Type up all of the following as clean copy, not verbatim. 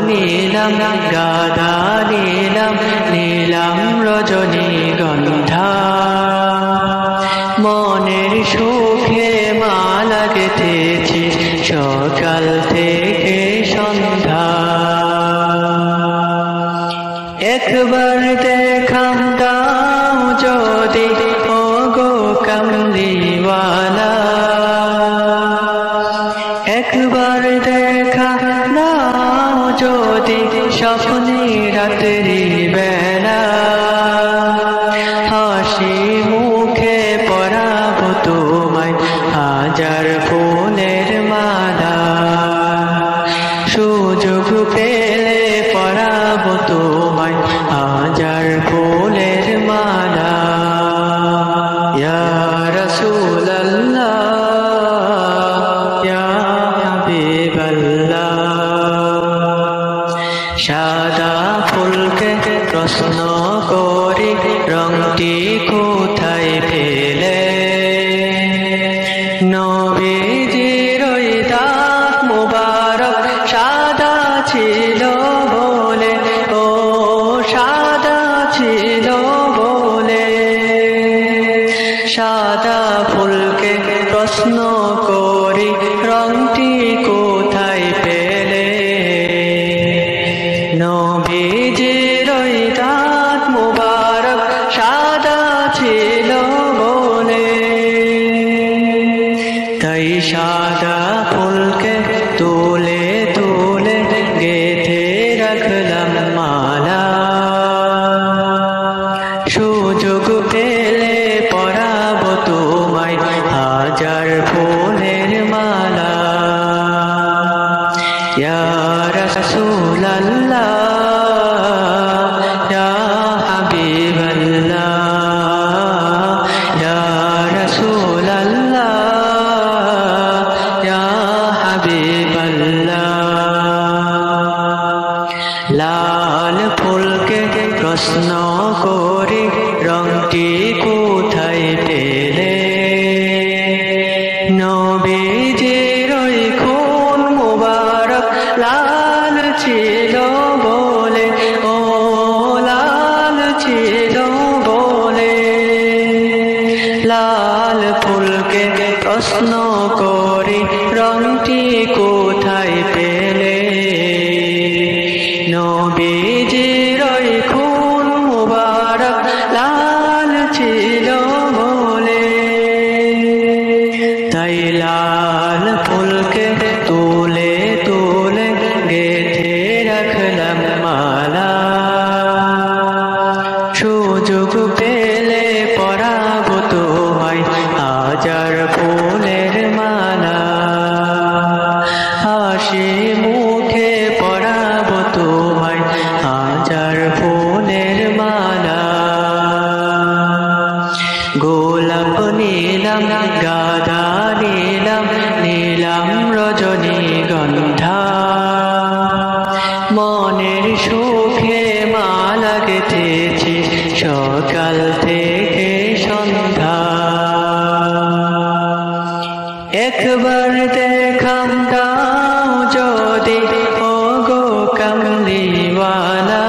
নীলাম গাধা নীলাম নীলাম রজনীগন্ধা মনের সুখে মালা গেঁথেছি সকাল থেকে সন্ধ্যা একবার দেখাম দাও যদি ওগো কামলিওয়ালা একবার দেখা নাও যদি স্বপ্নে রাত্রি বেলা হাসি মুখে পরাবো তোমায় হাজার ফুলের মালা সুযোগ পেলে পরাবো তোমায় হাজার ফুলের মালা ইয়া রাসূলুল্লাহ ইয়া হাবিবাল্লাহ সাদা ফুলকে প্রশ্ন করি রংটি কোথায় পেলে নবীজির ওই দাঁত মুবারক সাদা ছিল বলে ও সাদা ছিল বলে সাদা ফুলকে প্রশ্ন করি রংটি কোথায় পেলে নবীজির ওই দাঁত মুবারক সাদা ছিল বলে তাই সাদা ফুলকে তুলে তুলে গেঁথে রাখলাম মালা সুযোগ পেলে পরাবো তোমায় হাজার ফুলের মালা ইয়া রাসূলুল্লাহ ইয়া হাবিবাল্লাহ ইয়া রাসূলুল্লাহ ইয়া হাবিবাল্লাহ লাল ফুলকে প্রশ্ন করি রংটি কোথায় পেলে নবীজির ওই খুন মুবারক লাল ছিল বলে ও লাল ছিল বলে লাল ফুলকে প্রশ্ন করি রংটি কোথায় পেলে নবীজির ওই খুন মুবারক লাল ছিল বলে তাই লাল ফুলকে তুলে তুলে গেঁথে রাখলাম মালা সুযোগ পেলে পরাবো তোমায় হাজার ফুলের মালা হাসি মুখে পরাবো তোমায় হাজার ফুলের মালা গোলাপ নীলাম গাধা নীলাম নীলাম রজনীগন্ধা মনের সুখে মালা গেঁথেছি সকাল থেকে সন্ধ্যা একবার দেখাম দাও যদি ওগো কামলিওয়ালা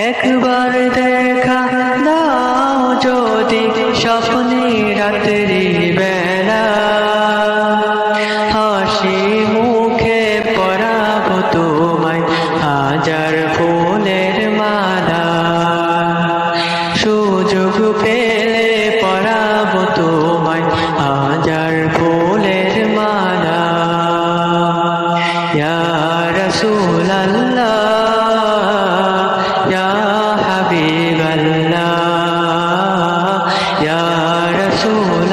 একবার দেখা দাও যদি স্বপ্নে রাত্রি বেলা হাসি মুখে পরাবো তোমায় হাজার ফুলের মালা সুযোগ পেলে পরাবো তোমায় হাজার ফুলের মালা ইয়া রাসূলুল্লাহ ইয়া হাবিবাল্লাহ ইয়া রাসূল